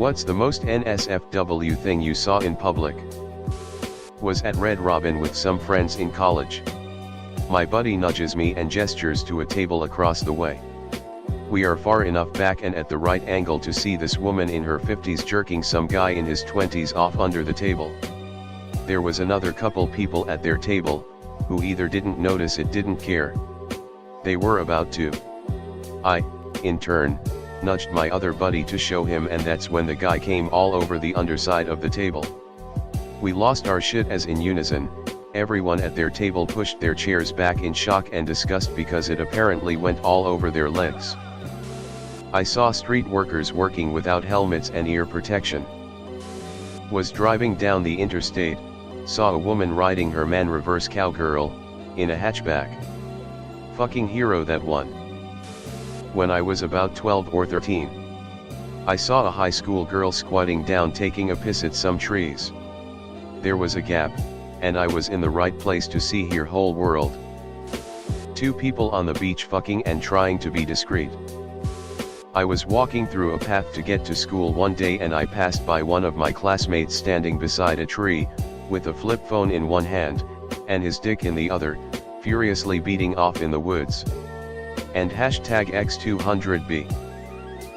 What's the most NSFW thing you saw in public? Was at Red Robin with some friends in college. My buddy nudges me and gestures to a table across the way. We are far enough back and at the right angle to see this woman in her 50s jerking some guy in his 20s off under the table. There was another couple people at their table, who either didn't notice it, didn't care. They were about to. I, in turn, nudged my other buddy to show him, and that's when the guy came all over the underside of the table. We lost our shit as in unison, everyone at their table pushed their chairs back in shock and disgust because it apparently went all over their legs. I saw street workers working without helmets and ear protection. Was driving down the interstate, saw a woman riding her man reverse cowgirl, in a hatchback. Fucking hero that one. When I was about 12 or 13. I saw a high school girl squatting down taking a piss at some trees. There was a gap, and I was in the right place to see her whole world. Two people on the beach fucking and trying to be discreet. I was walking through a path to get to school one day and I passed by one of my classmates standing beside a tree, with a flip phone in one hand, and his dick in the other, furiously beating off in the woods. And #X200B.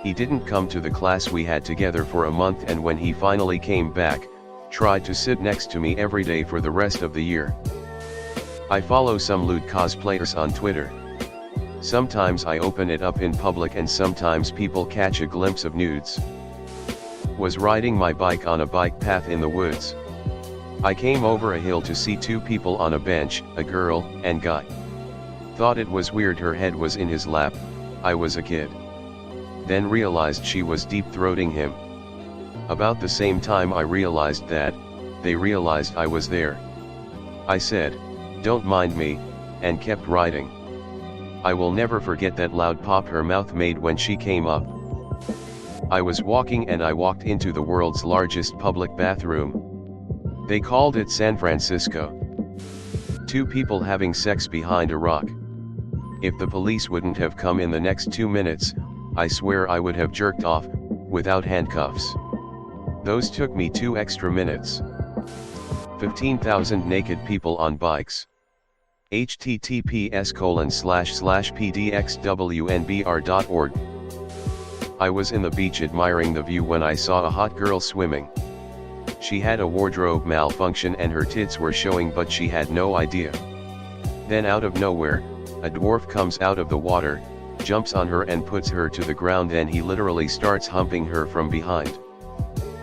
He didn't come to the class we had together for a month, and when he finally came back, tried to sit next to me every day for the rest of the year. I follow some lewd cosplayers on Twitter. Sometimes I open it up in public and sometimes people catch a glimpse of nudes. Was riding my bike on a bike path in the woods. I came over a hill to see two people on a bench, a girl and guy. Thought it was weird her head was in his lap, I was a kid. Then realized she was deep-throating him. About the same time I realized that, they realized I was there. I said, "Don't mind me," and kept riding. I will never forget that loud pop her mouth made when she came up. I was walking and I walked into the world's largest public bathroom. They called it San Francisco. Two people having sex behind a rock. If the police wouldn't have come in the next 2 minutes, I swear I would have jerked off, without handcuffs. Those took me 2 extra minutes. 15,000 naked people on bikes. https://pdxwnbr.org. I was in the beach admiring the view when I saw a hot girl swimming. She had a wardrobe malfunction and her tits were showing, but she had no idea. Then out of nowhere, a dwarf comes out of the water, jumps on her and puts her to the ground, then he literally starts humping her from behind.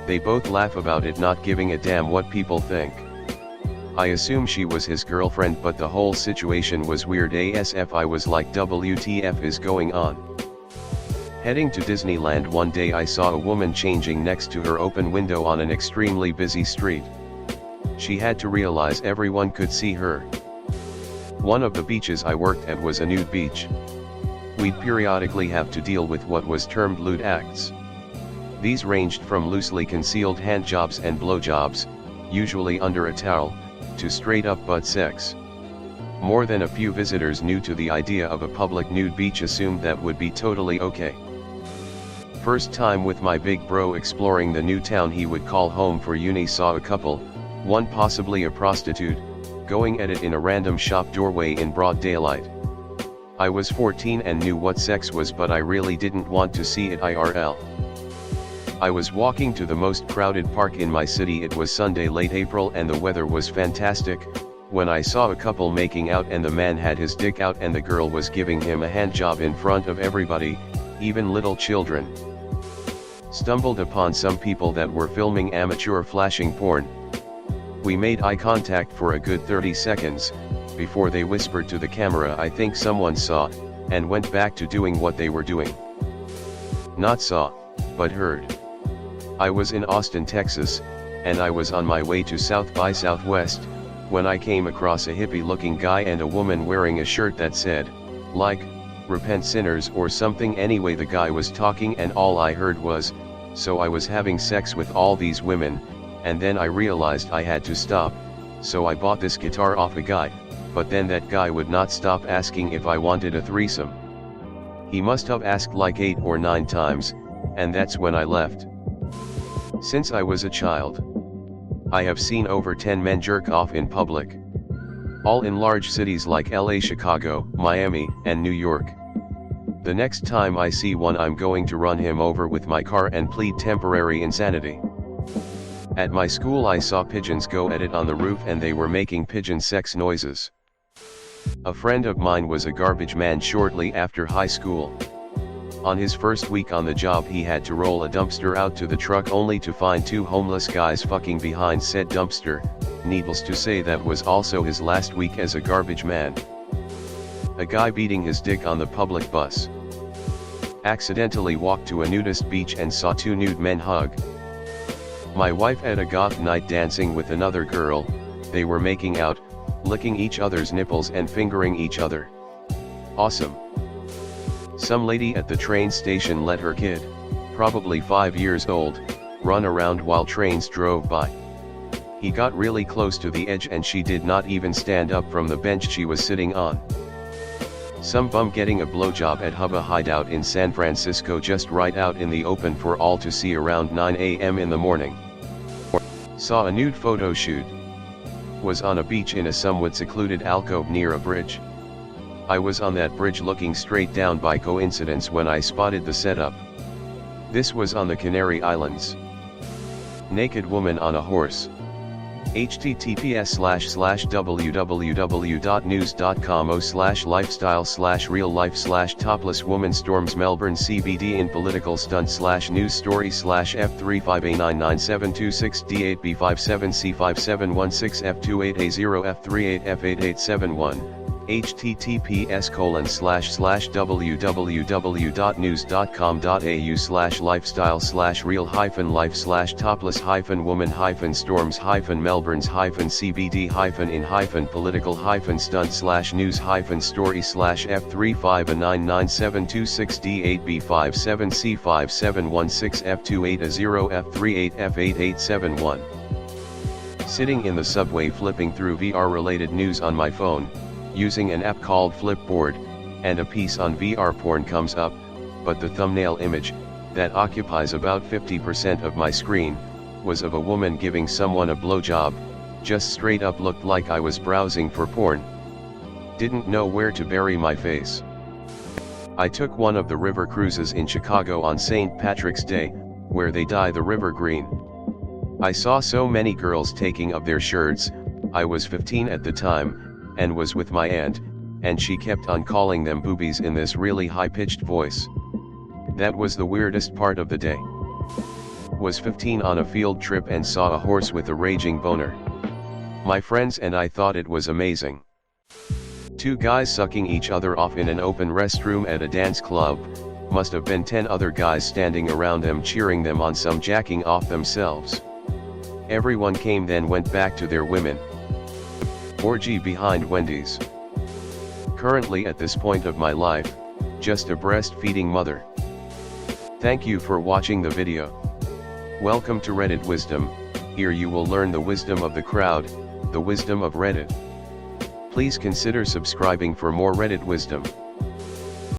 They both laugh about it, not giving a damn what people think. I assume she was his girlfriend, but the whole situation was weird ASF. I was like, WTF is going on? Heading to Disneyland one day, I saw a woman changing next to her open window on an extremely busy street. She had to realize everyone could see her. One of the beaches I worked at was a nude beach. We'd periodically have to deal with what was termed lewd acts. These ranged from loosely concealed handjobs and blowjobs, usually under a towel, to straight up butt sex. More than a few visitors new to the idea of a public nude beach assumed that would be totally okay. First time with my big bro exploring the new town he would call home for uni, saw a couple, one possibly a prostitute, going at it in a random shop doorway in broad daylight. I was 14 and knew what sex was, but I really didn't want to see it IRL. I was walking to the most crowded park in my city. It was Sunday, late April, and the weather was fantastic, when I saw a couple making out and the man had his dick out and the girl was giving him a handjob in front of everybody, even little children. Stumbled upon some people that were filming amateur flashing porn. We made eye contact for a good 30 seconds, before they whispered to the camera, "I think someone saw," and went back to doing what they were doing. Not saw, but heard. I was in Austin, Texas, and I was on my way to South by Southwest, when I came across a hippie-looking guy and a woman wearing a shirt that said, like, "Repent sinners" or something. Anyway, the guy was talking and all I heard was, "So I was having sex with all these women, and then I realized I had to stop, so I bought this guitar off a guy, but then that guy would not stop asking if I wanted a threesome. He must have asked like 8 or 9 times, and that's when I left." Since I was a child, I have seen over 10 men jerk off in public. All in large cities like LA, Chicago, Miami, and New York. The next time I see one, I'm going to run him over with my car and plead temporary insanity. At my school I saw pigeons go at it on the roof and they were making pigeon sex noises. A friend of mine was a garbage man shortly after high school. On his first week on the job he had to roll a dumpster out to the truck only to find two homeless guys fucking behind said dumpster. Needless to say, that was also his last week as a garbage man. A guy beating his dick on the public bus. Accidentally walked to a nudist beach and saw two nude men hug. My wife at a goth night dancing with another girl, they were making out, licking each other's nipples and fingering each other. Awesome. Some lady at the train station let her kid, probably 5 years old, run around while trains drove by. He got really close to the edge and she did not even stand up from the bench she was sitting on. Some bum getting a blowjob at Hubba Hideout in San Francisco just right out in the open for all to see around 9 a.m. in the morning. Saw a nude photo shoot. Was on a beach in a somewhat secluded alcove near a bridge. I was on that bridge looking straight down by coincidence when I spotted the setup. This was on the Canary Islands. Naked woman on a horse. https://www.news.com/lifestyle/real-life/topless woman storms Melbourne CBD in political stunt news story /F35A97268B57C5716F28A0F38F8871. https://www.news.com.au/lifestyle/real-life/topless-stories/F35A99268B57C5716F28A0F38F8871. Sitting in the subway flipping through VR-related news on my phone, using an app called Flipboard, and a piece on VR porn comes up, but the thumbnail image, that occupies about 50% of my screen, was of a woman giving someone a blowjob. Just straight up looked like I was browsing for porn. Didn't know where to bury my face. I took one of the river cruises in Chicago on St. Patrick's Day, where they dye the river green. I saw so many girls taking off their shirts. I was 15 at the time, and was with my aunt, and she kept on calling them boobies in this really high-pitched voice. That was the weirdest part of the day. Was 15 on a field trip and saw a horse with a raging boner. My friends and I thought it was amazing. Two guys sucking each other off in an open restroom at a dance club, must have been 10 other guys standing around them cheering them on, some jacking off themselves. Everyone came then went back to their women. Orgy behind Wendy's. Currently at this point of my life, just a breastfeeding mother. Thank you for watching the video. Welcome to Reddit Wisdom. Here you will learn the wisdom of the crowd, the wisdom of Reddit. Please consider subscribing for more Reddit wisdom.